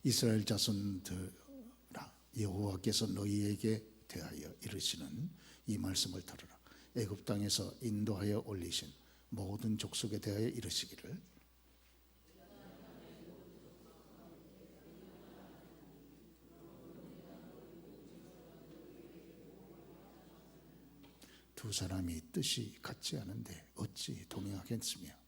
이스라엘 자손들아, 여호와께서 너희에게 대하여 이르시는 이 말씀을 들으라. 애굽 땅에서 인도하여 올리신 모든 족속에 대하여 이르시기를, 두 사람이 뜻이 같지 않은데 어찌 동행하겠으며,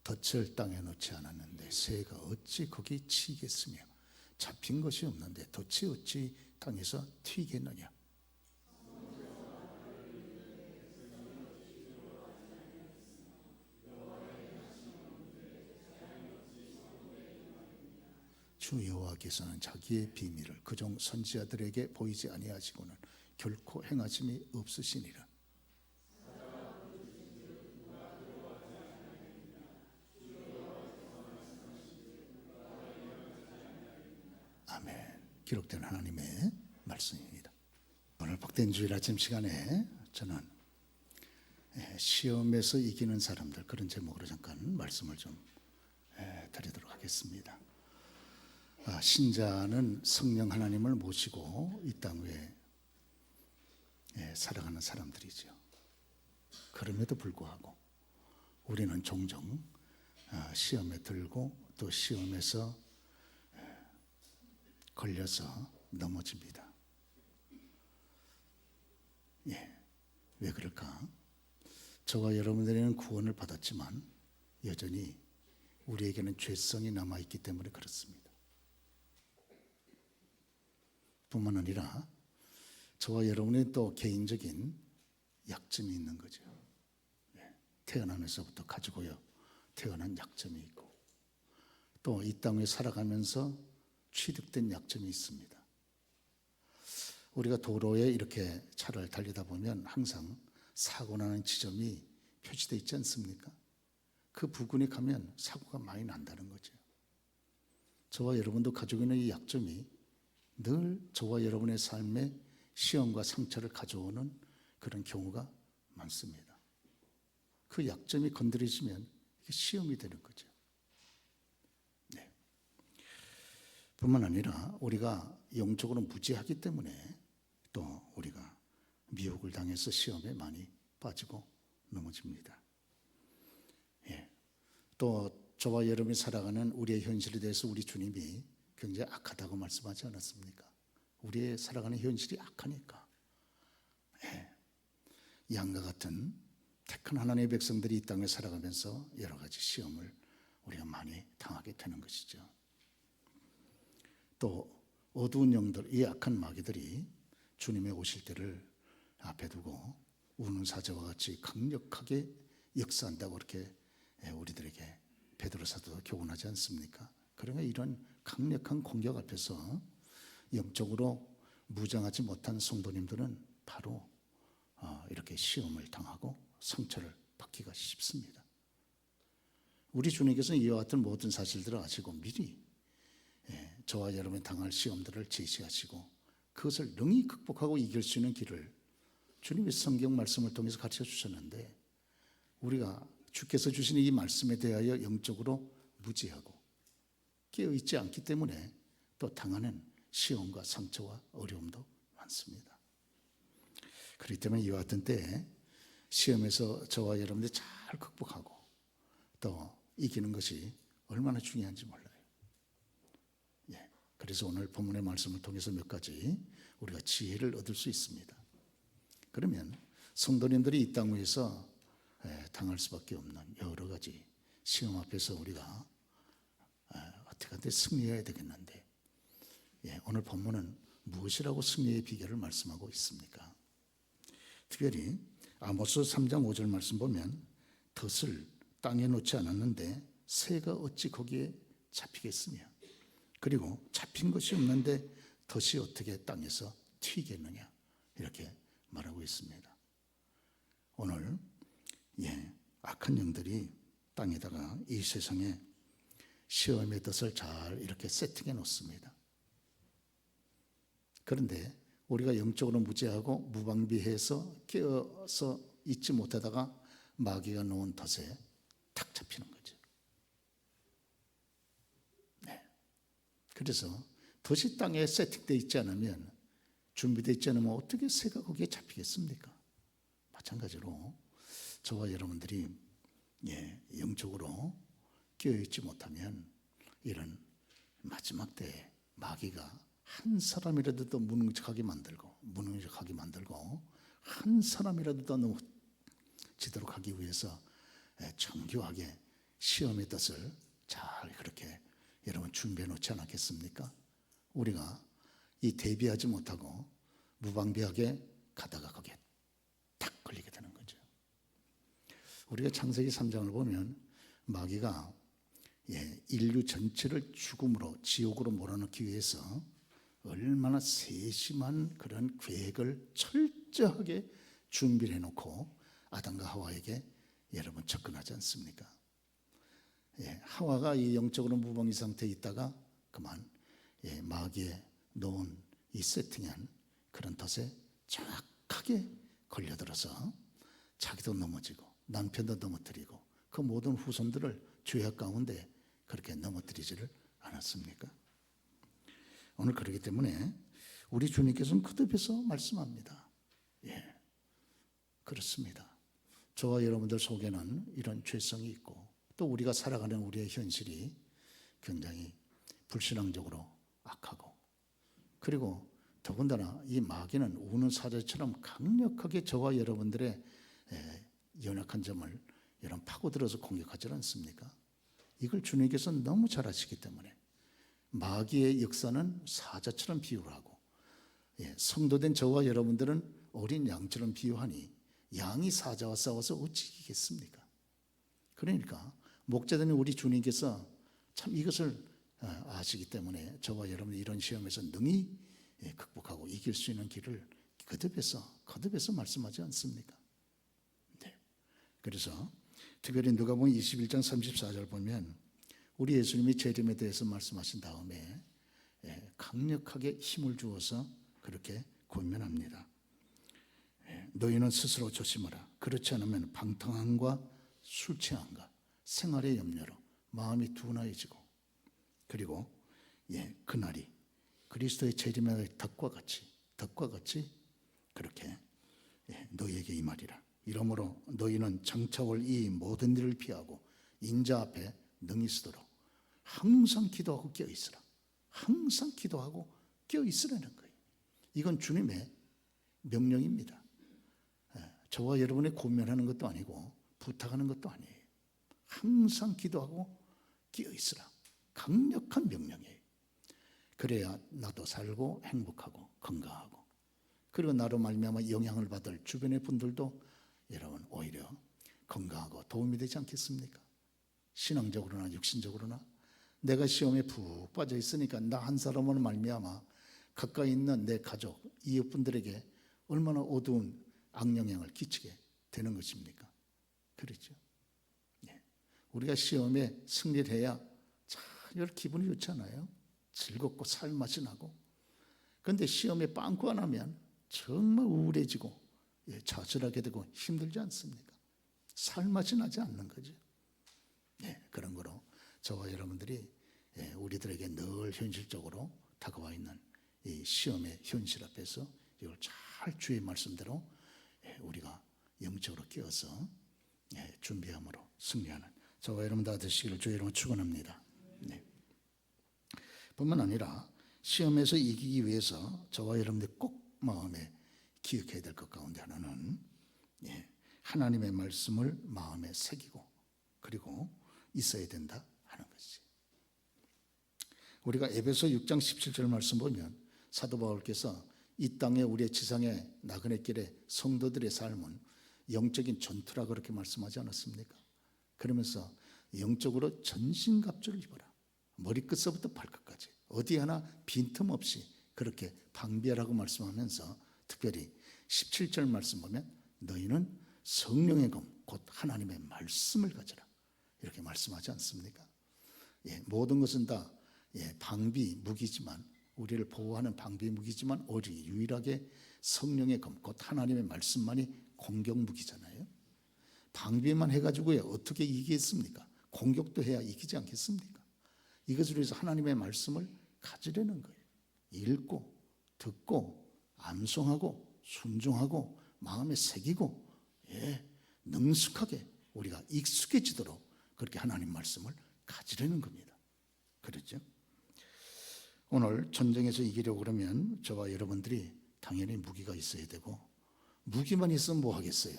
덫을 땅에 놓지 않았는데 새가 어찌 거기 치겠으며, 잡힌 것이 없는데 덫이 어찌 땅에서 튀겠느냐. 주 여호와께서는 자기의 비밀을 그종 선지자들에게 보이지 아니하시고는 결코 행하심이 없으시니라. 아멘. 기록된 하나님의 말씀입니다. 오늘 복된 주일 아침 시간에 저는 시험에서 이기는 사람들, 그런 제목으로 잠깐 말씀을 좀 드리도록 하겠습니다. 신자는 성령 하나님을 모시고 이 땅 위에 살아가는 사람들이죠. 그럼에도 불구하고 우리는 종종 시험에 들고 또 시험에서 걸려서 넘어집니다. 왜 그럴까? 저와 여러분들에게는 구원을 받았지만 여전히 우리에게는 죄성이 남아있기 때문에 그렇습니다. 뿐만 아니라 저와 여러분의 또 개인적인 약점이 있는 거죠. 태어나면서부터 가지고요, 태어난 약점이 있고 또 이 땅에 살아가면서 취득된 약점이 있습니다. 우리가 도로에 이렇게 차를 달리다 보면 항상 사고 나는 지점이 표시되어 있지 않습니까? 그 부근에 가면 사고가 많이 난다는 거죠. 저와 여러분도 가지고 있는 이 약점이 늘 저와 여러분의 삶에 시험과 상처를 가져오는 그런 경우가 많습니다. 그 약점이 건드려지면 이게 시험이 되는 거죠. 뿐만 아니라 우리가 영적으로 무지하기 때문에 또 우리가 미혹을 당해서 시험에 많이 빠지고 넘어집니다. 또 저와 여러분이 살아가는 우리의 현실에 대해서 우리 주님이 굉장히 악하다고 말씀하지 않았습니까? 우리의 살아가는 현실이 악하니까 양과 같은 택한 하나님의 백성들이 이 땅에 살아가면서 여러 가지 시험을 우리가 많이 당하게 되는 것이죠. 또 어두운 영들, 이 악한 마귀들이 주님의 오실 때를 앞에 두고 우는 사자와 같이 강력하게 역사한다고 그렇게 우리들에게 베드로 사도가 교훈하지 않습니까? 그러면 이런 강력한 공격 앞에서 영적으로 무장하지 못한 성도님들은 바로 이렇게 시험을 당하고 상처를 받기가 쉽습니다. 우리 주님께서는 이와 같은 모든 사실들을 아시고 미리 저와 여러분이 당할 시험들을 제시하시고 그것을 능히 극복하고 이길 수 있는 길을 주님의 성경 말씀을 통해서 가르쳐 주셨는데, 우리가 주께서 주시는 이 말씀에 대하여 영적으로 무지하고 깨어있지 않기 때문에 또 당하는 시험과 상처와 어려움도 많습니다. 그렇기 때문에 이와 같은 때에 시험에서 저와 여러분들이 잘 극복하고 또 이기는 것이 얼마나 중요한지 몰라요. 그래서 오늘 본문의 말씀을 통해서 몇 가지 우리가 지혜를 얻을 수 있습니다. 그러면 성도님들이 이 땅 위에서 당할 수밖에 없는 여러 가지 시험 앞에서 우리가 어떻게 승리해야 되겠는데, 오늘 본문은 무엇이라고 승리의 비결을 말씀하고 있습니까? 특별히 아모스 3장 5절 말씀 보면 덫을 땅에 놓지 않았는데 새가 어찌 거기에 잡히겠으며, 그리고 잡힌 것이 없는데 덫이 어떻게 땅에서 튀겠느냐, 이렇게 말하고 있습니다. 오늘 악한 영들이 땅에다가 이 세상에 시험의 덫을 잘 이렇게 세팅해 놓습니다. 그런데 우리가 영적으로 무죄하고 무방비해서 깨어서 있지 못하다가 마귀가 놓은 덫에 탁 잡히는 거죠. 네. 그래서 덫이 땅에 세팅되어 있지 않으면, 준비되어 있지 않으면 어떻게 새가 거기에 잡히겠습니까? 마찬가지로 저와 여러분들이 영적으로 깨어있지 못하면 이런 마지막 때에 마귀가 한 사람이라도 더 무능력하게 만들고 한 사람이라도 더 넘어지도록 하기 위해서 정교하게 시험의 뜻을 잘 그렇게 여러분 준비해 놓지 않았겠습니까? 우리가 이 대비하지 못하고 무방비하게 가다가 거기에 탁 걸리게 되는 거죠. 우리가 창세기 3장을 보면 마귀가 인류 전체를 죽음으로 지옥으로 몰아넣기 위해서 얼마나 세심한 그런 계획을 철저하게 준비를 해놓고 아담과 하와에게 여러분 접근하지 않습니까? 하와가 이 영적으로 무방비 상태에 있다가 그만 마귀에 놓은 이 세팅한 그런 덫에 정확하게 걸려들어서 자기도 넘어지고 남편도 넘어뜨리고 그 모든 후손들을 죄악 가운데 그렇게 넘어뜨리지를 않았습니까? 오늘 그렇기 때문에 우리 주님께서는 거듭해서 말씀합니다. 그렇습니다. 저와 여러분들 속에는 이런 죄성이 있고 또 우리가 살아가는 우리의 현실이 굉장히 불신앙적으로 악하고, 그리고 더군다나 이 마귀는 우는 사자처럼 강력하게 저와 여러분들의 연약한 점을 여러분 파고들어서 공격하지 않습니까? 이걸 주님께서 너무 잘 아시기 때문에 마귀의 역사는 사자처럼 비유를 하고, 성도된 저와 여러분들은 어린 양처럼 비유하니 양이 사자와 싸워서 어찌 이기겠습니까? 그러니까 목자되는 우리 주님께서 참 이것을 아시기 때문에 저와 여러분이 이런 시험에서 능히 극복하고 이길 수 있는 길을 거듭해서 말씀하지 않습니까? 네. 그래서 특별히 누가복음 21장 34절 보면 우리 예수님이 재림에 대해서 말씀하신 다음에 강력하게 힘을 주어서 그렇게 권면합니다. 너희는 스스로 조심하라. 그렇지 않으면 방탕함과 술 취함과 생활의 염려로 마음이 둔하여지고, 그리고 그날이 그리스도의 재림의 덕과 같이 그렇게 너희에게 임하리라. 이러므로 너희는 장차올 이 모든 일을 피하고 인자 앞에 능히 서도록 항상 기도하고 깨어있으라. 항상 기도하고 깨어있으라는 거예요. 이건 주님의 명령입니다. 저와 여러분의 권면하는 것도 아니고 부탁하는 것도 아니에요. 항상 기도하고 깨어있으라. 강력한 명령이에요. 그래야 나도 살고 행복하고 건강하고, 그리고 나로 말미암아 영향을 받을 주변의 분들도 여러분 오히려 건강하고 도움이 되지 않겠습니까? 신앙적으로나 육신적으로나 내가 시험에 푹 빠져 있으니까 나 한 사람으로 말미암아 가까이 있는 내 가족, 이웃분들에게 얼마나 어두운 악영향을 끼치게 되는 것입니까? 그렇죠. 우리가 시험에 승리를 해야 참 기분이 좋잖아요. 즐겁고 살맛이 나고. 그런데 시험에 빵꾸 안 하면 정말 우울해지고 좌절하게 되고 힘들지 않습니까? 살맛이 나지 않는 거죠. 그런 거로 저와 여러분들이 우리들에게 늘 현실적으로 다가와 있는 이 시험의 현실 앞에서 이걸 잘 주의 말씀대로 우리가 영적으로 깨어서 준비함으로 승리하는 저와 여러분 다 되시기를 주의 이름으로 축원합니다. 뿐만 아니라 시험에서 이기기 위해서 저와 여러분들이 꼭 마음에 기억해야 될 것 가운데 하나는 하나님의 말씀을 마음에 새기고 그리고 있어야 된다 하는 것이. 우리가 에베소 6장 17절 말씀 보면 사도 바울께서 이 땅에 우리의 지상의 나그네 길의 성도들의 삶은 영적인 전투라 그렇게 말씀하지 않았습니까? 그러면서 영적으로 전신갑주를 입어라. 머리끝서부터 발끝까지 어디 하나 빈틈없이 그렇게 방비하라고 말씀하면서 특별히 17절 말씀 보면 너희는 성령의 검 곧 하나님의 말씀을 가져라 이렇게 말씀하지 않습니까? 모든 것은 다 방비 무기지만 우리를 보호하는 방비 무기지만 오직 유일하게 성령의 검, 곧 하나님의 말씀만이 공격 무기잖아요. 방비만 해가지고 어떻게 이기겠습니까? 공격도 해야 이기지 않겠습니까? 이것을 위해서 하나님의 말씀을 가지려는 거예요. 읽고 듣고 암송하고 순종하고 마음에 새기고 능숙하게 우리가 익숙해지도록 그렇게 하나님 말씀을 가지려는 겁니다. 그렇죠? 오늘 전쟁에서 이기려고 그러면 저와 여러분들이 당연히 무기가 있어야 되고, 무기만 있으면 뭐 하겠어요?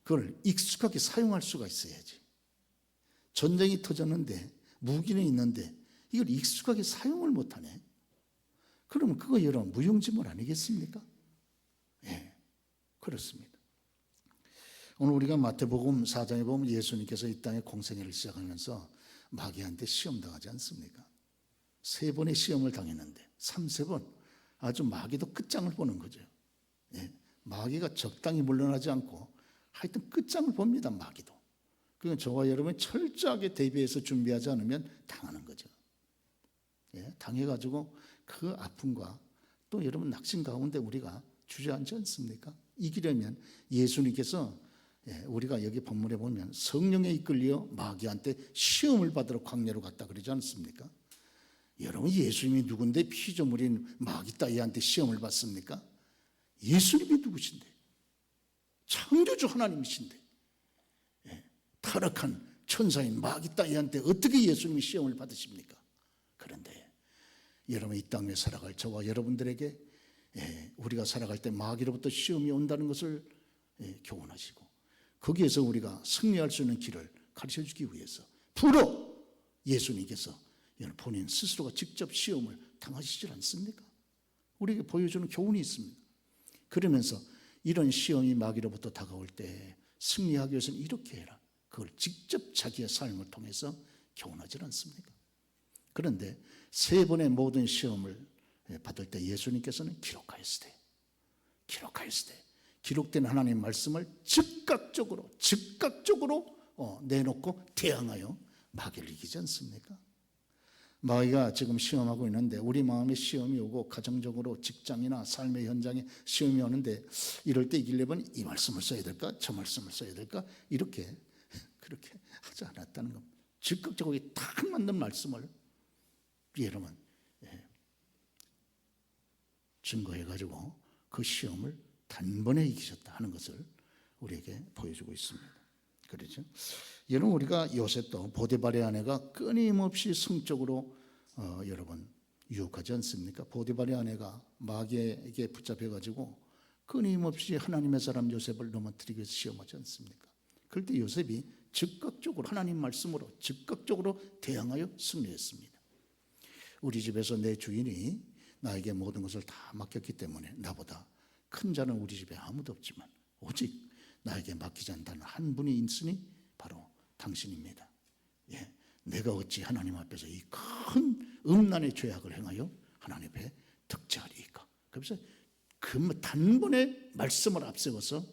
그걸 익숙하게 사용할 수가 있어야지. 전쟁이 터졌는데 무기는 있는데 이걸 익숙하게 사용을 못하네. 그러면 그거 여러분 무용지물 아니겠습니까? 그렇습니다. 오늘 우리가 마태복음 4장에 보면 예수님께서 이 땅에 공생애를 시작하면서 마귀한테 시험당하지 않습니까? 3번의 시험을 당했는데 3번 아주 마귀도 끝장을 보는 거죠. 마귀가 적당히 물러나지 않고 하여튼 끝장을 봅니다. 마귀도. 그건 저와 여러분이 철저하게 대비해서 준비하지 않으면 당하는 거죠. 당해가지고 그 아픔과 또 여러분 낙심 가운데 우리가 주저앉지 않습니까? 이기려면 예수님께서 우리가 여기 본문에 보면 성령에 이끌려 마귀한테 시험을 받으러 광야로 갔다 그러지 않습니까? 여러분 예수님이 누군데 피조물인 마귀 따위한테 시험을 받습니까? 예수님이 누구신데? 창조주 하나님이신데 타락한 천사인 마귀 따위한테 어떻게 예수님이 시험을 받으십니까? 그런데 여러분 이 땅에 살아갈 저와 여러분들에게 우리가 살아갈 때 마귀로부터 시험이 온다는 것을 교훈하시고 거기에서 우리가 승리할 수 있는 길을 가르쳐주기 위해서 부러 예수님께서 본인 스스로가 직접 시험을 당하시지 않습니까? 우리에게 보여주는 교훈이 있습니다. 그러면서 이런 시험이 마귀로부터 다가올 때 승리하기 위해서는 이렇게 해라. 그걸 직접 자기의 삶을 통해서 교훈하지 않습니까? 그런데 3번의 모든 시험을 받을 때 예수님께서는 기록하였으되 기록된 하나님의 말씀을 즉각적으로 내놓고 대항하여 마귀를 이기지 않습니까? 마귀가 지금 시험하고 있는데 우리 마음에 시험이 오고 가정적으로 직장이나 삶의 현장에 시험이 오는데 이럴 때 이기려면 이 말씀을 써야 될까? 저 말씀을 써야 될까? 그렇게 하지 않았다는 겁니다. 즉각적으로 딱 맞는 말씀을 여러분 증거해가지고 그 시험을 단번에 이기셨다 하는 것을 우리에게 보여주고 있습니다. 그렇죠? 여러분 우리가 요셉도 보디발의 아내가 끊임없이 성적으로 여러분 유혹하지 않습니까? 보디발의 아내가 마귀에게 붙잡혀가지고 끊임없이 하나님의 사람 요셉을 넘어뜨리기 위해서 시험하지 않습니까? 그럴 때 요셉이 즉각적으로 하나님 말씀으로 즉각적으로 대항하여 승리했습니다. 우리 집에서 내 주인이 나에게 모든 것을 다 맡겼기 때문에 나보다 큰 자는 우리 집에 아무도 없지만 오직 나에게 맡기지 않다는 한 분이 있으니 바로 당신입니다. 내가 어찌 하나님 앞에서 이 큰 음란의 죄악을 행하여 하나님 앞에 득죄하리이까. 그래서 그 단번에 말씀을 앞세워서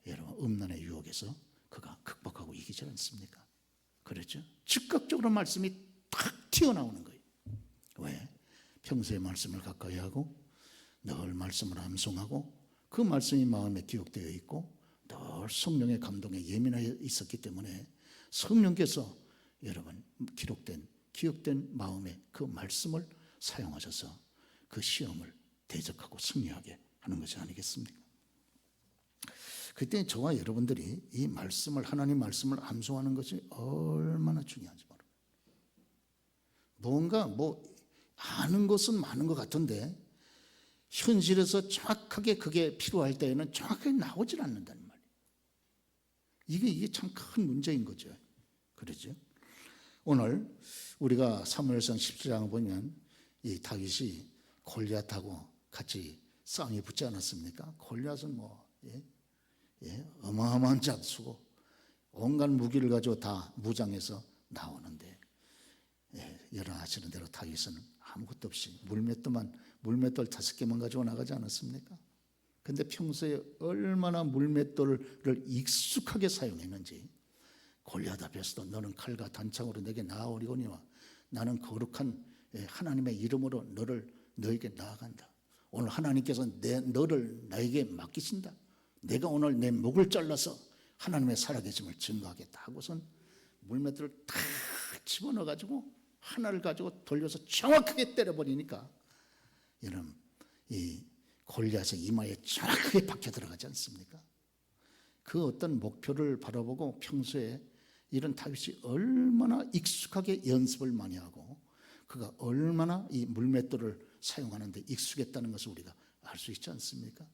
여러분 음란의 유혹에서 그가 극복하고 이기지 않습니까? 그렇죠? 즉각적으로 말씀이 탁 튀어나오는 거예요. 왜? 평소에 말씀을 가까이 하고 늘 말씀을 암송하고 그 말씀이 마음에 기억되어 있고 늘 성령의 감동에 예민하여 있었기 때문에 성령께서 여러분 기억된 마음에 그 말씀을 사용하셔서 그 시험을 대적하고 승리하게 하는 것이 아니겠습니까? 그때 저와 여러분들이 이 말씀을 하나님 말씀을 암송하는 것이 얼마나 중요한지 모릅니다. 뭔가 아는 것은 많은 것 같은데 현실에서 정확하게 그게 필요할 때에는 정확하게 나오질 않는다는 말이에요. 이게 참 큰 문제인 거죠. 그렇죠? 오늘 우리가 사무엘상 17장을 보면 이 다윗이 골리앗하고 같이 싸움이 붙지 않았습니까? 골리앗은 어마어마한 잡수고 온갖 무기를 가지고 다 무장해서 나오는데 여러분 아시는 대로 다윗은 아무것도 없이 물맷돌 5개만 가지고 나가지 않았습니까? 근데 평소에 얼마나 물맷돌을 익숙하게 사용했는지 골리앗 앞에서도 너는 칼과 단창으로 내게 나아오리거니와 나는 거룩한 하나님의 이름으로 너를 너에게 나아간다. 오늘 하나님께서 너를 나에게 맡기신다. 내가 오늘 내 목을 잘라서 하나님의 살아계심을 증거하겠다 하고선 물맷돌을 탁 집어넣어가지고 하나를 가지고 돌려서 정확하게 때려버리니까 여러분 이 골리앗의 이마에 정확하게 박혀 들어가지 않습니까? 그 어떤 목표를 바라보고 평소에 이런 다윗이 얼마나 익숙하게 연습을 많이 하고 그가 얼마나 이 물맷돌을 사용하는데 익숙했다는 것을 우리가 알 수 있지 않습니까?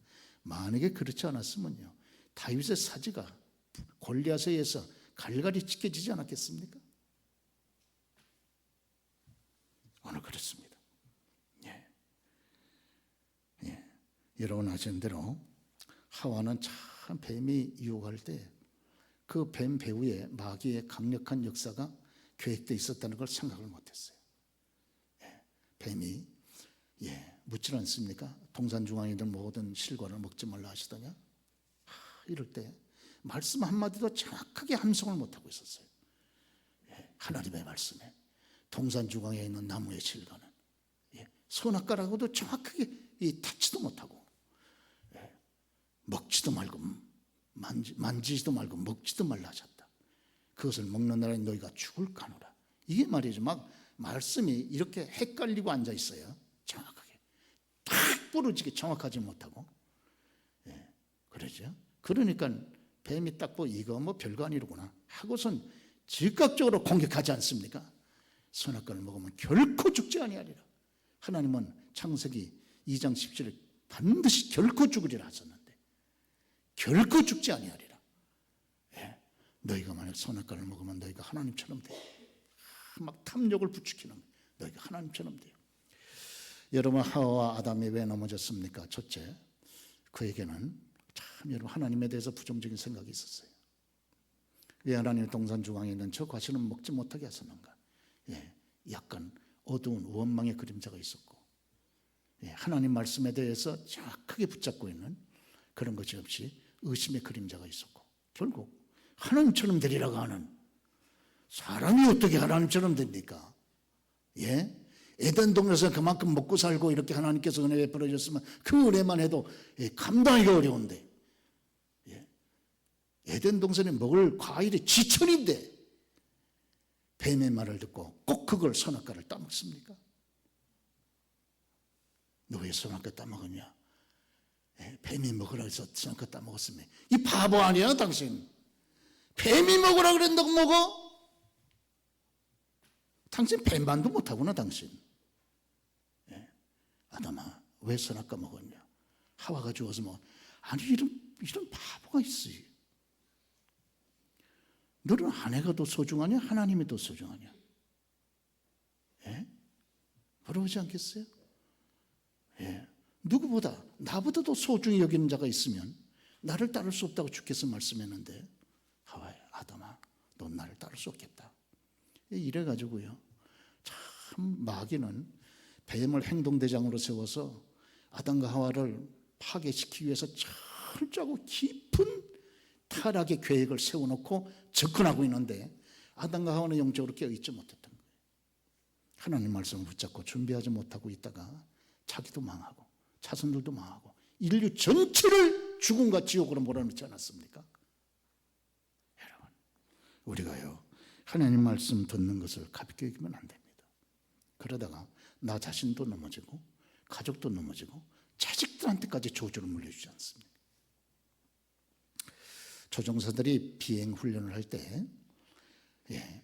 만약에 그렇지 않았으면요 다윗의 사지가 골리앗에 의해서 갈갈이 찢겨지지 않았겠습니까? 오늘 그렇습니다. 예. 예. 여러분 아시는 대로 하와는 참 뱀이 유혹할 때 그 뱀 배후에 마귀의 강력한 역사가 계획되어 있었다는 걸 생각을 못했어요. 예. 뱀이 묻지 않습니까? 동산중앙이든 뭐든 실과를 먹지 말라 하시더냐? 이럴 때 말씀 한마디도 정확하게 함성을 못하고 있었어요. 하나님의 말씀에 동산중앙에 있는 나무의 실과는 선악과라고도 정확하게 닿지도 못하고 먹지도 말고 만지지도 말고 먹지도 말라 하셨다. 그것을 먹는 날에 너희가 죽을 까노라. 이게 말이죠. 막 말씀이 이렇게 헷갈리고 앉아 있어요. 정확하게 탁 부러지게 정확하지 못하고 그러죠. 그러니까 뱀이 딱 보고 이거 뭐 별거 아니로구나 하고선 즉각적으로 공격하지 않습니까? 선악과를 먹으면 결코 죽지 아니하리라. 하나님은 창세기 2장 17절 반드시 결코 죽으리라 하셨는데 결코 죽지 아니하리라. 너희가 만약 선악과를 먹으면 너희가 하나님처럼 돼. 막 탐욕을 부추기는 너희가 하나님처럼 돼요. 여러분 하와와 아담이 왜 넘어졌습니까? 첫째, 그에게는 참 여러분 하나님에 대해서 부정적인 생각이 있었어요. 왜 하나님의 동산중앙에 있는 저 과실은 먹지 못하게 하셨는가? 약간 어두운 원망의 그림자가 있었고 하나님 말씀에 대해서 정확하게 붙잡고 있는 그런 것이 없이 의심의 그림자가 있었고 결국 하나님처럼 되리라고 하는 사람이 어떻게 하나님처럼 됩니까? 에덴 동에서 그만큼 먹고 살고 이렇게 하나님께서 은혜 베풀어 주셨으면 그 은혜만 해도 감당하기 어려운데 에덴 동산에 먹을 과일이 지천인데 뱀의 말을 듣고 꼭 그걸 선악과를 따먹습니까? 너 왜 선악과 따먹었냐? 뱀이 먹으라 해서 선악과 따먹었으면 이 바보 아니야 당신? 뱀이 먹으라 그랬다고 먹어? 당신 뱀반도 못하구나 당신. 아담아 왜 선악과 먹었냐? 하와가 죽어서 뭐 아니 이런 바보가 있어요. 너는 아내가 더 소중하냐? 하나님이 더 소중하냐? 그러지 않겠어요? 누구보다 나보다 더 소중히 여기는 자가 있으면 나를 따를 수 없다고 주께서 말씀했는데 하와야 아담아 넌 나를 따를 수 없겠다. 이래가지고요 참 마귀는 뱀을 행동대장으로 세워서 아담과 하와를 파괴시키기 위해서 철저하고 깊은 타락의 계획을 세워놓고 접근하고 있는데 아담과 하와는 영적으로 깨어있지 못했던 거예요. 하나님 말씀을 붙잡고 준비하지 못하고 있다가 자기도 망하고 자손들도 망하고 인류 전체를 죽음과 지옥으로 몰아넣지 않았습니까? 여러분 우리가요 하나님 말씀 듣는 것을 가볍게 여기면 안 됩니다. 그러다가 나 자신도 넘어지고 가족도 넘어지고 자식들한테까지 저주를 물려주지 않습니까? 조종사들이 비행 훈련을 할 때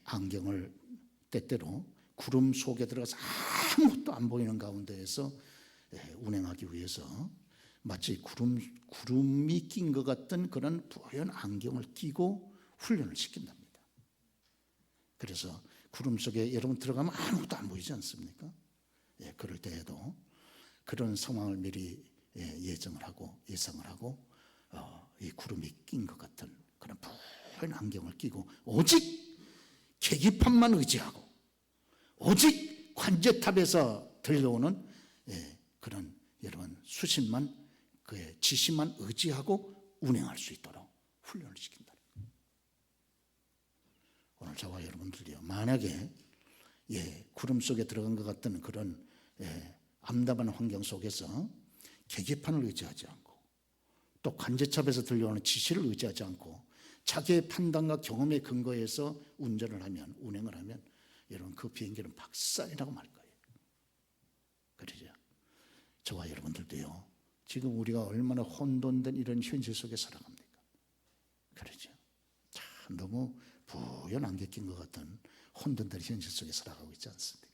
안경을 때때로 구름 속에 들어가서 아무것도 안 보이는 가운데에서 운행하기 위해서 마치 구름이 낀 것 같은 그런 부연 안경을 끼고 훈련을 시킨답니다. 그래서 구름 속에 여러분 들어가면 아무것도 안 보이지 않습니까? 그럴 때에도 그런 상황을 미리 예정을 하고 예상을 하고 이 구름이 낀 것 같은 그런 부연 안경을 끼고 오직 계기판만 의지하고 오직 관제탑에서 들려오는 그런 여러분 수신만 그의 지시만 의지하고 운행할 수 있도록 훈련을 시킨다. 오늘 저와 여러분들이요 만약에 구름 속에 들어간 것 같은 그런 암담한 환경 속에서 계기판을 의지하지 않고 또 관제탑에서 들려오는 지시를 의지하지 않고 자기의 판단과 경험에 근거해서 운행을 하면 여러분 그 비행기는 박살이라고 말 거예요. 그러죠? 저와 여러분들도요. 지금 우리가 얼마나 혼돈된 이런 현실 속에 살아갑니까? 그러죠? 참 너무 부연 안개 낀 것 같은 혼돈된 현실 속에 살아가고 있지 않습니까?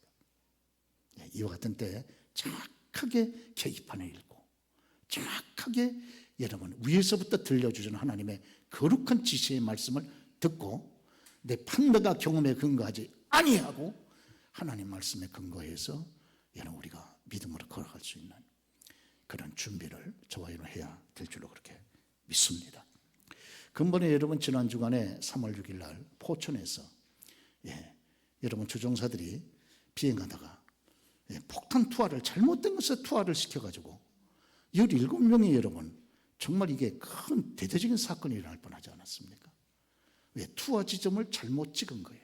이와 같은 때 정확하게 계기판을 읽고 정확하게 여러분 위에서부터 들려주시는 하나님의 거룩한 지시의 말씀을 듣고 내 판단과 경험에 근거하지 아니하고 하나님 말씀에 근거해서 여러분 우리가 믿음으로 걸어갈 수 있는 그런 준비를 저와 여러분 해야 될 줄로 그렇게 믿습니다. 근본에 여러분 지난 주간에 3월 6일 날 포천에서 여러분 조종사들이 비행하다가 폭탄 투하를 잘못된 것에 투하를 시켜가지고 17명이 여러분 정말 이게 큰 대대적인 사건이 일어날 뻔하지 않았습니까? 왜? 투하 지점을 잘못 찍은 거예요.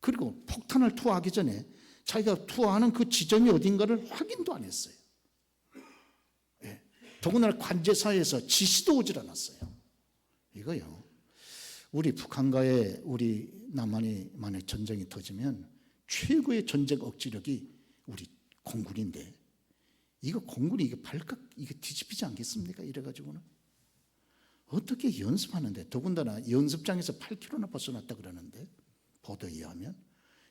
그리고 폭탄을 투하하기 전에 자기가 투하하는 그 지점이 어딘가를 확인도 안 했어요. 더군다나 관제사에서 지시도 오질 않았어요. 이거요. 우리 북한과의 우리 남한이 만약 전쟁이 터지면 최고의 전쟁 억지력이 우리 공군인데 이거 공군이 이게 발칵 이게 뒤집히지 않겠습니까? 이래가지고는 어떻게 연습하는데 더군다나 연습장에서 8km나 벗어났다 그러는데 보도에 의하면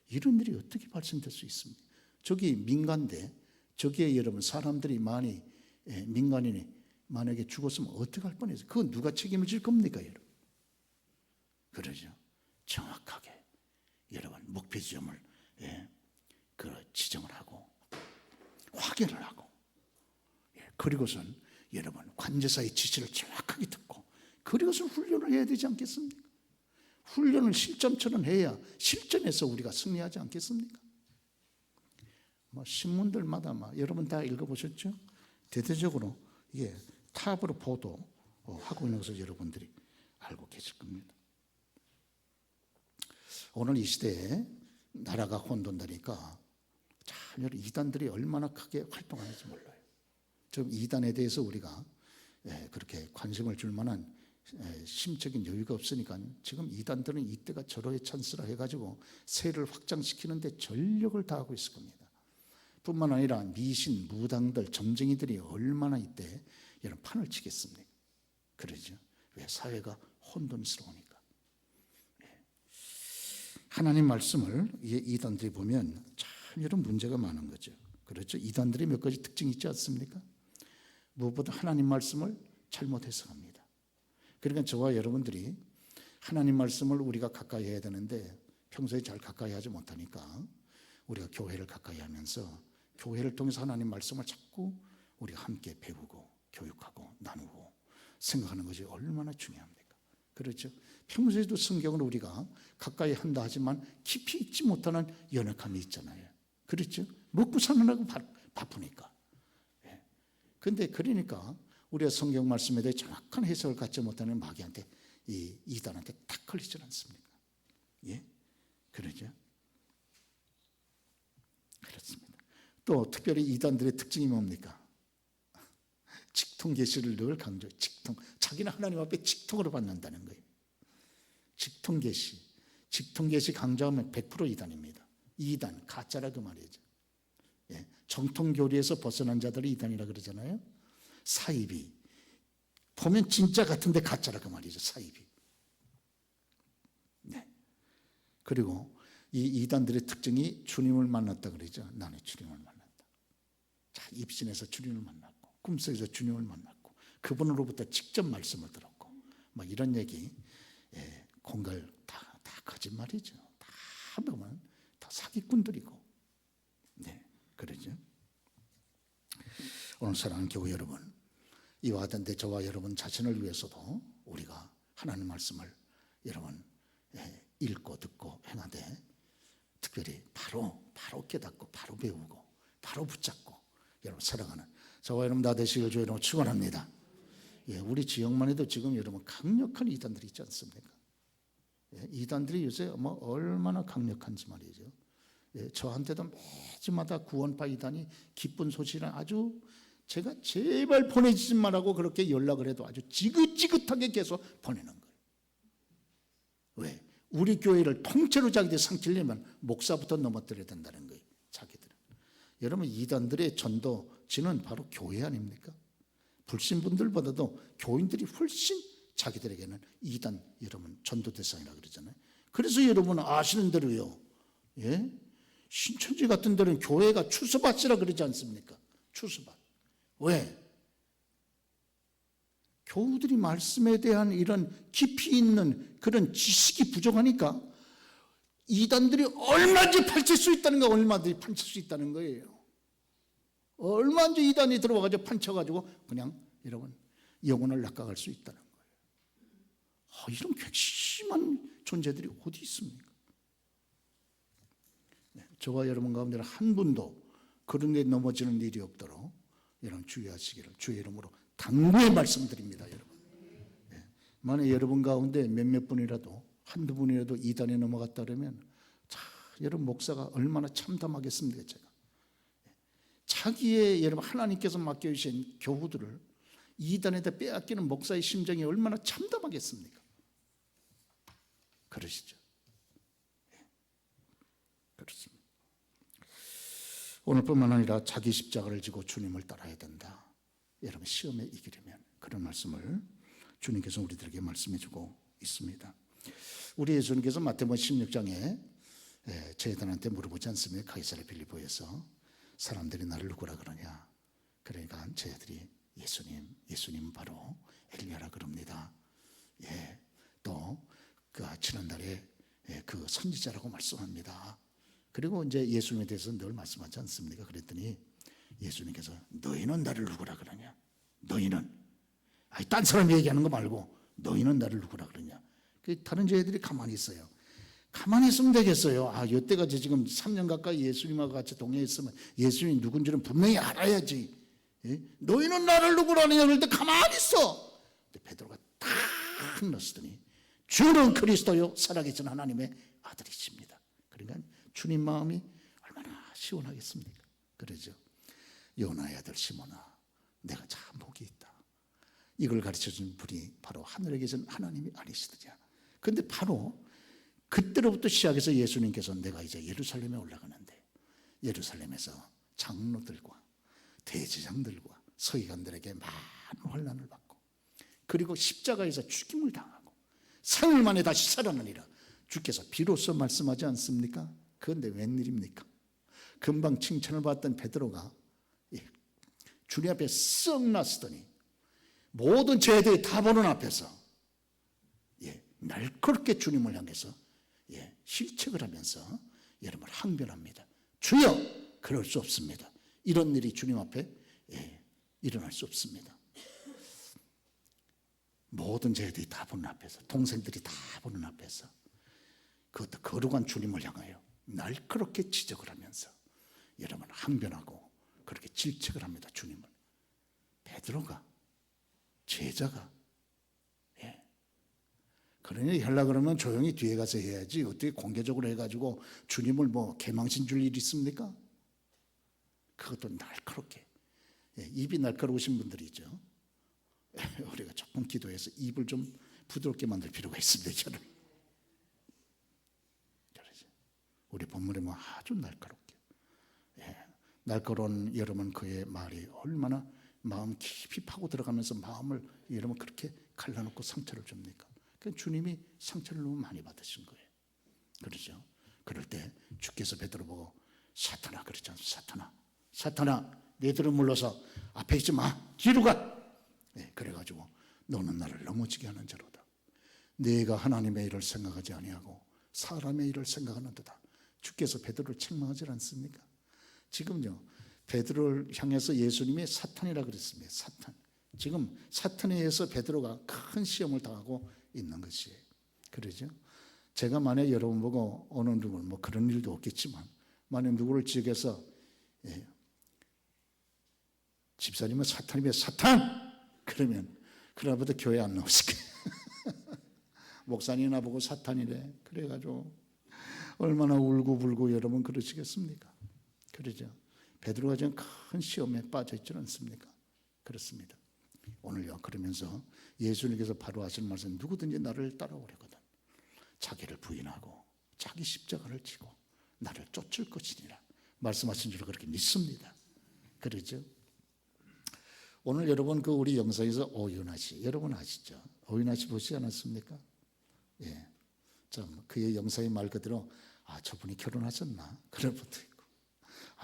이런 일이 어떻게 발생될 수 있습니까? 저기 민간데 저기에 여러분 사람들이 많이 민간인이 만약에 죽었으면 어떻게 할 뻔했어요? 그건 누가 책임을 질 겁니까, 여러분? 그러죠. 정확하게 여러분 목표 지점을 지정을 하고 확인을 하고 그리고선 여러분 관제사의 지시를 정확하게 듣고 그리고선 훈련을 해야 되지 않겠습니까? 훈련을 실전처럼 해야 실전에서 우리가 승리하지 않겠습니까? 신문들마다 여러분 다 읽어보셨죠? 대대적으로 이게 탑으로 보도하고 있는 것을 여러분들이 알고 계실 겁니다. 오늘 이 시대에 나라가 혼돈되니까 참 이단들이 얼마나 크게 활동하는지 몰라요. 좀 이단에 대해서 우리가 그렇게 관심을 줄 만한 심적인 여유가 없으니까 지금 이단들은 이때가 절호의 찬스라 해가지고 세를 확장시키는데 전력을 다하고 있을 겁니다. 뿐만 아니라 미신, 무당들, 점쟁이들이 얼마나 이때 이런 판을 치겠습니까? 그러죠. 왜? 사회가 혼돈스러우니까. 하나님 말씀을 이단들이 보면 참 이런 문제가 많은 거죠. 그렇죠. 이단들이 몇 가지 특징이 있지 않습니까? 무엇보다 하나님 말씀을 잘못 해석합니다. 그러니까 저와 여러분들이 하나님 말씀을 우리가 가까이 해야 되는데 평소에 잘 가까이 하지 못하니까 우리가 교회를 가까이 하면서 교회를 통해서 하나님 말씀을 자꾸 우리가 함께 배우고 교육하고 나누고 생각하는 것이 얼마나 중요합니까? 그렇죠? 평소에도 성경을 우리가 가까이 한다 하지만 깊이 읽지 못하는 연약함이 있잖아요. 그렇죠? 먹고 사느라고 바쁘니까. 그런데 그러니까 우리가 성경 말씀에 대해 정확한 해석을 갖지 못하는 마귀한테 이 이단한테 딱 걸리지 않습니까? 예? 그러죠? 그렇습니다. 또 특별히 이단들의 특징이 뭡니까? 직통 계시를 늘 강조해요. 직통. 자기는 하나님 앞에 직통으로 받는다는 거예요. 직통 계시. 직통 계시 강조하면 100% 이단입니다. 이단, 가짜라 그 말이죠. 정통 교리에서 벗어난 자들이 이단이라 그러잖아요. 사이비. 보면 진짜 같은데 가짜라 그 말이죠. 사이비. 네. 그리고 이 이단들의 특징이 주님을 만났다 그러죠. 나는 주님을 만났다. 자, 입신에서 주님을 만났고 꿈속에서 주님을 만났고 그분으로부터 직접 말씀을 들었고 이런 얘기 공갈 다 거짓말이죠. 다 보면 다 사기꾼들이고 네, 그러죠. 오늘 사랑하는 교회 여러분, 이와 같은데 저와 여러분 자신을 위해서도 우리가 하나님 말씀을 여러분 읽고 듣고 행하되 특별히 바로 깨닫고 바로 배우고 바로 붙잡고 여러분 살아가는 저와 여러분 다 되시길 주여 여러분 축원합니다. 우리 지역만 해도 지금 여러분 강력한 이단들이 있지 않습니까? 이단들이 요새 얼마나 강력한지 말이죠. 저한테도 매주마다 구원파 이단이 기쁜 소식을 아주 제가 제발 보내주지 말라고 그렇게 연락을 해도 아주 지긋지긋하게 계속 보내는 거예요. 왜? 우리 교회를 통째로 자기들 상실려면 목사부터 넘어뜨려야 된다는 거예요. 자기들은. 여러분 이단들의 전도지는 바로 교회 아닙니까? 불신분들보다도 교인들이 훨씬 자기들에게는 이단 여러분 전도 대상이라고 그러잖아요. 그래서 여러분은 아시는 대로요. 예? 신천지 같은 데는 교회가 추수밭이라 그러지 않습니까? 추수밭. 왜? 교우들이 말씀에 대한 이런 깊이 있는 그런 지식이 부족하니까 이단들이 얼마든지 파칠 수 있다는 거, 얼마든지 판칠 수 있다는 거예요. 얼마든지 이단이 들어와가지고 판쳐가지고 그냥 여러분 영혼을 낚아갈 수 있다는 거예요. 이런 괘씸한 존재들이 어디 있습니까? 저와 여러분 가운데 한 분도 그런 데 넘어지는 일이 없도록 여러분 주의하시기를 주의 이름으로 당부의 말씀드립니다. 여러분. 만약 여러분 가운데 몇몇 분이라도 한두 분이라도 이단에 넘어갔다 그러면 여러분 목사가 얼마나 참담하겠습니까? 제가 자기의 여러분 하나님께서 맡겨주신 교우들을 이단에다 빼앗기는 목사의 심정이 얼마나 참담하겠습니까? 그러시죠? 그렇습니다. 오늘뿐만 아니라 자기 십자가를 지고 주님을 따라야 된다. 여러분 시험에 이기려면 그런 말씀을 주님께서 우리들에게 말씀해 주고 있습니다. 우리 예수님께서 마태복음 16장에 제자들한테 물어보지 않습니까? 가이사랴 빌립보에서 사람들이 나를 누구라 그러냐? 그러니까 제자들이 예수님 바로 엘리야라 그럽니다. 또 그 지난달에 그 선지자라고 말씀합니다. 그리고 이제 예수님에 대해서 늘 말씀하지 않습니까? 그랬더니 예수님께서 너희는 나를 누구라 그러냐? 너희는 딴 사람이 얘기하는 거 말고 너희는 나를 누구라 그러냐? 다른 제자들이 가만히 있어요. 가만히 있으면 되겠어요. 여태까지 지금 3년 가까이 예수님하고 같이 동행했으면 예수님이 누군지는 분명히 알아야지. 너희는 나를 누구라 하느냐 그럴 때 가만히 있어. 근데 베드로가 탁 넣었더니 주는 그리스도요 살아계신 하나님의 아들이십니다. 그러니까 주님 마음이 얼마나 시원하겠습니까? 그러죠. 요나의 아들 시몬아, 내가 참 복이 있다. 이걸 가르쳐준 분이 바로 하늘에 계신 하나님이 아니시더냐. 그런데 바로 그때로부터 시작해서 예수님께서 내가 이제 예루살렘에 올라가는데 예루살렘에서 장로들과 대제장들과 서기관들에게 많은 환난을 받고 그리고 십자가에서 죽임을 당하고 3일 만에 다시 살아나니라 주께서 비로소 말씀하지 않습니까? 그런데 웬일입니까? 금방 칭찬을 받던 베드로가 주님 앞에 썩 났으더니 모든 제자들이 다 보는 앞에서 날카롭게 주님을 향해서 실책을 하면서 여러분 항변합니다. 주여 그럴 수 없습니다. 이런 일이 주님 앞에 일어날 수 없습니다. 모든 제자들이 다 보는 앞에서 동생들이 다 보는 앞에서 그것도 거룩한 주님을 향하여 날카롭게 지적을 하면서 여러분 항변하고 그렇게 질책을 합니다. 주님을. 베드로가 제자가 그러니 하려고 그러면 조용히 뒤에 가서 해야지 어떻게 공개적으로 해가지고 주님을 개망신 줄 일이 있습니까? 그것도 날카롭게 입이 날카로우신 분들이 있죠. 우리가 조금 기도해서 입을 좀 부드럽게 만들 필요가 있습니다. 저는 우리 본문에 아주 날카롭게 날카로운 여러분 그의 말이 얼마나 마음 깊이 파고 들어가면서 마음을 여러분 그렇게 갈라놓고 상처를 줍니까? 그러니까 주님이 상처를 너무 많이 받으신 거예요. 그렇죠? 그럴 때 주께서 베드로 보고 사탄아 그렇지 않습니까? 사탄아 너희들은 물러서 앞에 있지 마 뒤로 가. 그래가지고 너는 나를 넘어지게 하는 자로다. 네가 하나님의 일을 생각하지 아니하고 사람의 일을 생각하는도다. 주께서 베드로를 책망하지 않습니까? 지금요 베드로를 향해서 예수님이 사탄이라 그랬습니다. 사탄. 지금 사탄에 의해서 베드로가 큰 시험을 당하고 있는 것이에요. 그러죠? 제가 만약 여러분 보고 어느 누구 그런 일도 없겠지만 만약 누구를 지적해서 집사님은 사탄이면 사탄! 그러면 그날부터 교회 안 나오실게. 목사님 나보고 사탄이래. 그래가지고 얼마나 울고불고 여러분 그러시겠습니까? 그러죠. 베드로가 지금 큰 시험에 빠져 있지 않습니까? 그렇습니다. 오늘요, 그러면서 예수님께서 바로 하신 말씀, 누구든지 나를 따라오려거든 자기를 부인하고 자기 십자가를 지고 나를 쫓을 것이니라 말씀하신 줄 그렇게 믿습니다. 그러죠. 오늘 여러분 그 우리 영상에서 오윤아 씨 여러분 아시죠? 오윤아 씨 보시지 않았습니까? 예, 참 그의 영상이 말 그대로 저분이 결혼하셨나 그럴 것도 있고,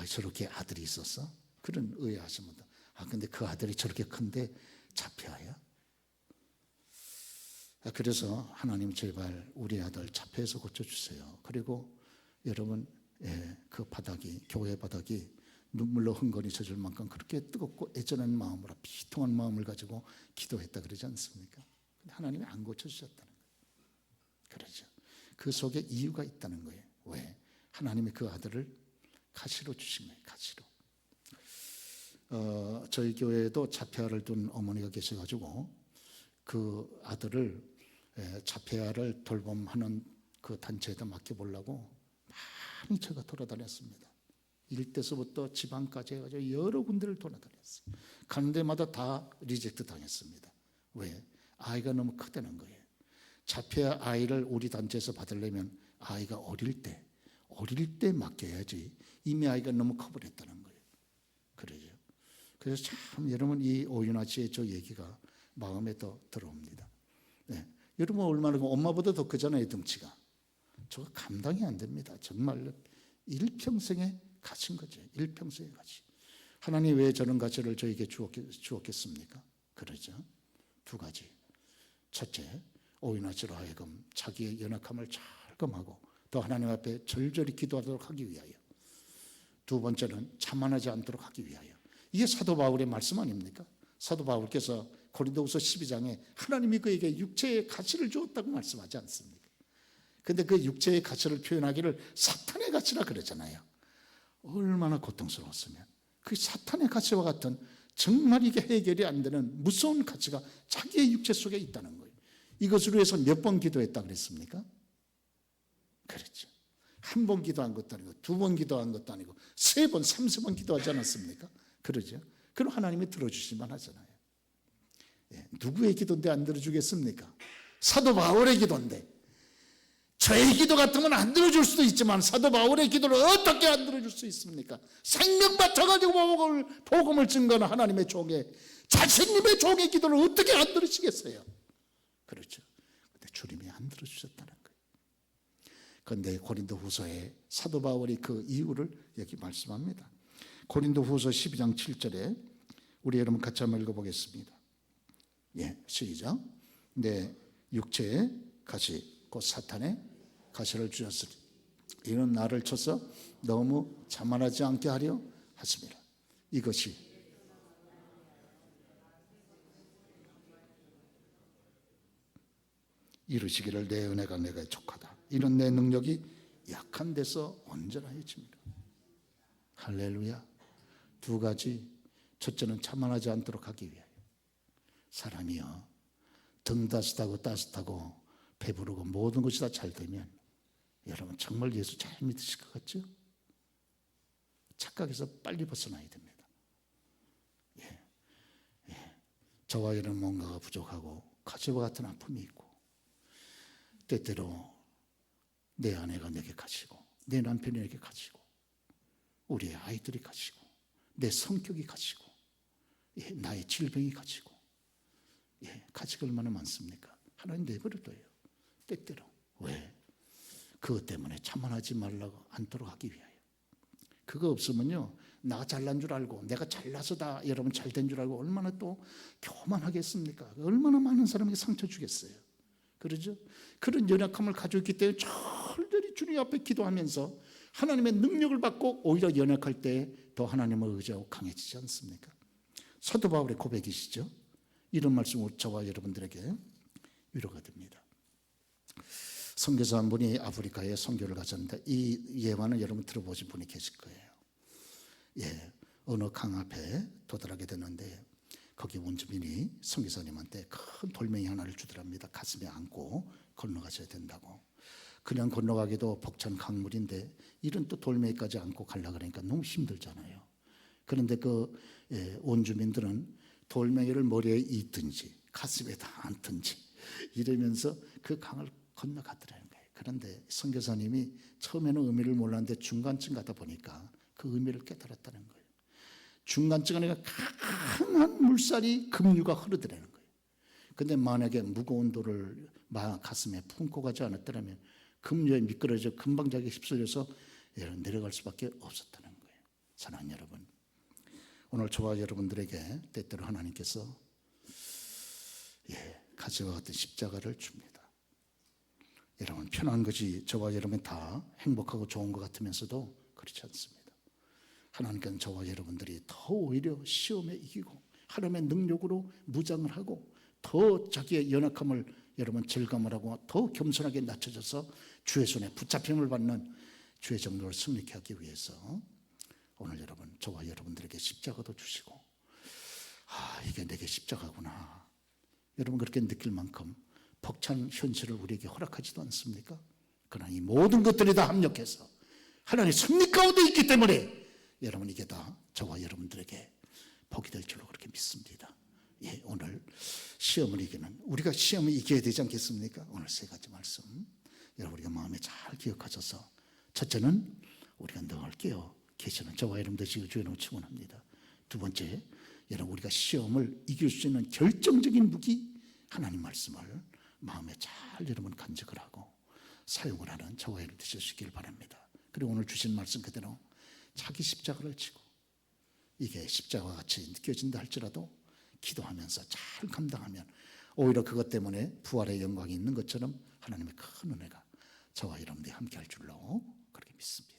저렇게 아들이 있었어? 그런 의아하신 분도. 근데 그 아들이 저렇게 큰데 자폐아야? 그래서 하나님 제발 우리 아들 자폐해서 고쳐주세요. 그리고 여러분, 그 바닥이, 교회 바닥이 눈물로 흥건히 젖을 만큼 그렇게 뜨겁고 애절한 마음으로 비통한 마음을 가지고 기도했다 그러지 않습니까? 근데 하나님이 안 고쳐주셨다는 거예요. 그러죠. 그 속에 이유가 있다는 거예요. 왜? 하나님이 그 아들을 가시로 주신 거예요. 가시로. 저희 교회에도 자폐아를 둔 어머니가 계셔가지고 그 아들을 자폐아를 돌봄하는 그 단체에다 맡겨보려고 많이 제가 돌아다녔습니다. 일대서부터 지방까지 해가지고 여러 군데를 돌아다녔어요. 가는 데마다 다 리젝트 당했습니다. 왜? 아이가 너무 크다는 거예요. 자폐아 아이를 우리 단체에서 받으려면 아이가 어릴 때 맡겨야지 이미 아이가 너무 커버렸다는 거예요. 그러죠. 그래서 참 여러분 이 오윤아 씨의 저 얘기가 마음에 더 들어옵니다. 네. 여러분 얼마나 엄마보다 더 크잖아요, 덩치가. 저거 감당이 안 됩니다. 정말로 일평생의 가치인 거죠. 일평생의 가치. 하나님 왜 저런 가치를 저에게 주었겠습니까? 그러죠. 두 가지. 첫째, 오윤아 씨로 하여금 자기의 연약함을 잘금하고 또 하나님 앞에 절절히 기도하도록 하기 위하여. 두 번째는 자만하지 않도록 하기 위하여. 이게 사도 바울의 말씀 아닙니까? 사도 바울께서 고린도후서 12장에 하나님이 그에게 육체의 가치를 주었다고 말씀하지 않습니까? 근데 그 육체의 가치를 표현하기를 사탄의 가치라 그러잖아요. 얼마나 고통스러웠으면. 그 사탄의 가치와 같은 정말 이게 해결이 안 되는 무서운 가치가 자기의 육체 속에 있다는 거예요. 이것을 위해서 몇 번 기도했다 그랬습니까? 그렇죠. 한 번 기도한 것도 아니고 두 번 기도한 것도 아니고 세 번, 3번 기도하지 않았습니까? 그러죠. 그럼 하나님이 들어주실만 하잖아요. 누구의 기도인데 안 들어주겠습니까? 사도 바울의 기도인데. 저의 기도 같으면 안 들어줄 수도 있지만 사도 바울의 기도를 어떻게 안 들어줄 수 있습니까? 생명 바쳐가지고 복음을 증거하는 하나님의 종의, 자신님의 종의 기도를 어떻게 안 들으시겠어요? 그렇죠. 근데 주님이 안 들어주셨다는 거예요. 그런데 고린도후서에 사도 바울이 그 이유를 여기 말씀합니다. 고린도후서 12장 7절에 우리 여러분 같이 한번 읽어보겠습니다. 시작. 내 육체의 가시 곧 사탄의 가시를 주셨으니 이는 나를 쳐서 너무 자만하지 않게 하려 하심이라. 이것이 이루시기를 내 은혜가 내게 족하다. 이는 내 능력이 약한 데서 온전하여집니다. 할렐루야. 두 가지. 첫째는 자만하지 않도록 하기 위하여. 사람이요 등 따뜻하고 배부르고 모든 것이 다 잘 되면 여러분 정말 예수 잘 믿으실 것 같죠? 착각에서 빨리 벗어나야 됩니다. 저와 여러분 뭔가가 부족하고 가시와 같은 아픔이 있고 때때로 내 아내가 내게 가시고 내 남편이 내게 가시고 우리의 아이들이 가시고 내 성격이 가시고 나의 질병이 가시고 가치가 얼마나 많습니까? 하나님 내버려둬요. 때때로. 왜? 그것 때문에 자만하지 말라고 않도록 하기 위하여. 그거 없으면요 나 잘난 줄 알고 내가 잘나서다 여러분 잘된 줄 알고 얼마나 또 교만하겠습니까? 얼마나 많은 사람에게 상처 주겠어요. 그러죠? 그런 연약함을 가지고 있기 때문에 철저히 주님 앞에 기도하면서 하나님의 능력을 받고 오히려 연약할 때 더 하나님을 의지하고 강해지지 않습니까? 사도 바울의 고백이시죠. 이런 말씀 저와 여러분들에게 위로가 됩니다. 선교사 한 분이 아프리카에 선교를 가셨는데 이 예화는 여러분 들어보신 분이 계실 거예요. 어느 강 앞에 도달하게 됐는데 거기 원주민이 선교사님한테 큰 돌멩이 하나를 주더랍니다. 가슴에 안고 건너가셔야 된다고. 그냥 건너가기도 벅찬 강물인데 이런 또 돌멩이까지 안고 가려고 그러니까 너무 힘들잖아요. 그런데 그 원주민들은 돌멩이를 머리에 있든지 가슴에다 안든지 이러면서 그 강을 건너가더라는 거예요. 그런데 선교사님이 처음에는 의미를 몰랐는데 중간쯤 가다 보니까 그 의미를 깨달았다는 거예요. 중간쯤 가니까 강한 물살이 급류가 흐르더라는 거예요. 근데 만약에 무거운 돌을 가슴에 품고 가지 않았더라면 급류에 미끄러져 금방 자기 휩쓸려서 내려갈 수밖에 없었다는 거예요. 사랑하는 여러분, 오늘 저와 여러분들에게 때때로 하나님께서 가지와 같은 십자가를 줍니다. 여러분, 편한 것이 저와 여러분 다 행복하고 좋은 것 같으면서도 그렇지 않습니다. 하나님께는 저와 여러분들이 더 오히려 시험에 이기고 하나님의 능력으로 무장을 하고 더 자기의 연약함을 여러분 절감을 하고 더 겸손하게 낮춰져서 주의 손에 붙잡힘을 받는 주의 정도를 승리케 하기 위해서 오늘 여러분 저와 여러분들에게 십자가도 주시고 이게 내게 십자가구나 여러분 그렇게 느낄 만큼 벅찬 현실을 우리에게 허락하지도 않습니까? 그러나 이 모든 것들이 다 합력해서 하나님의 승리 가운데 있기 때문에 여러분 이게 다 저와 여러분들에게 복이 될 줄로 그렇게 믿습니다. 오늘 시험을 이기는 우리가 시험을 이겨야 되지 않겠습니까? 오늘 세 가지 말씀 여러분 우리가 마음에 잘 기억하셔서 첫째는 우리가 늘 깨어 계시는 저와 여러분들 주의 이름으로 축원합니다. 두 번째 여러분 우리가 시험을 이길 수 있는 결정적인 무기 하나님 말씀을 마음에 잘 여러분 간직을 하고 사용을 하는 저와 여러분 되시길 바랍니다. 그리고 오늘 주신 말씀 그대로 자기 십자가를 지고 이게 십자가와 같이 느껴진다 할지라도 기도하면서 잘 감당하면 오히려 그것 때문에 부활의 영광이 있는 것처럼 하나님의 큰 은혜가 저와 여러분들이 함께 할 줄로 그렇게 믿습니다.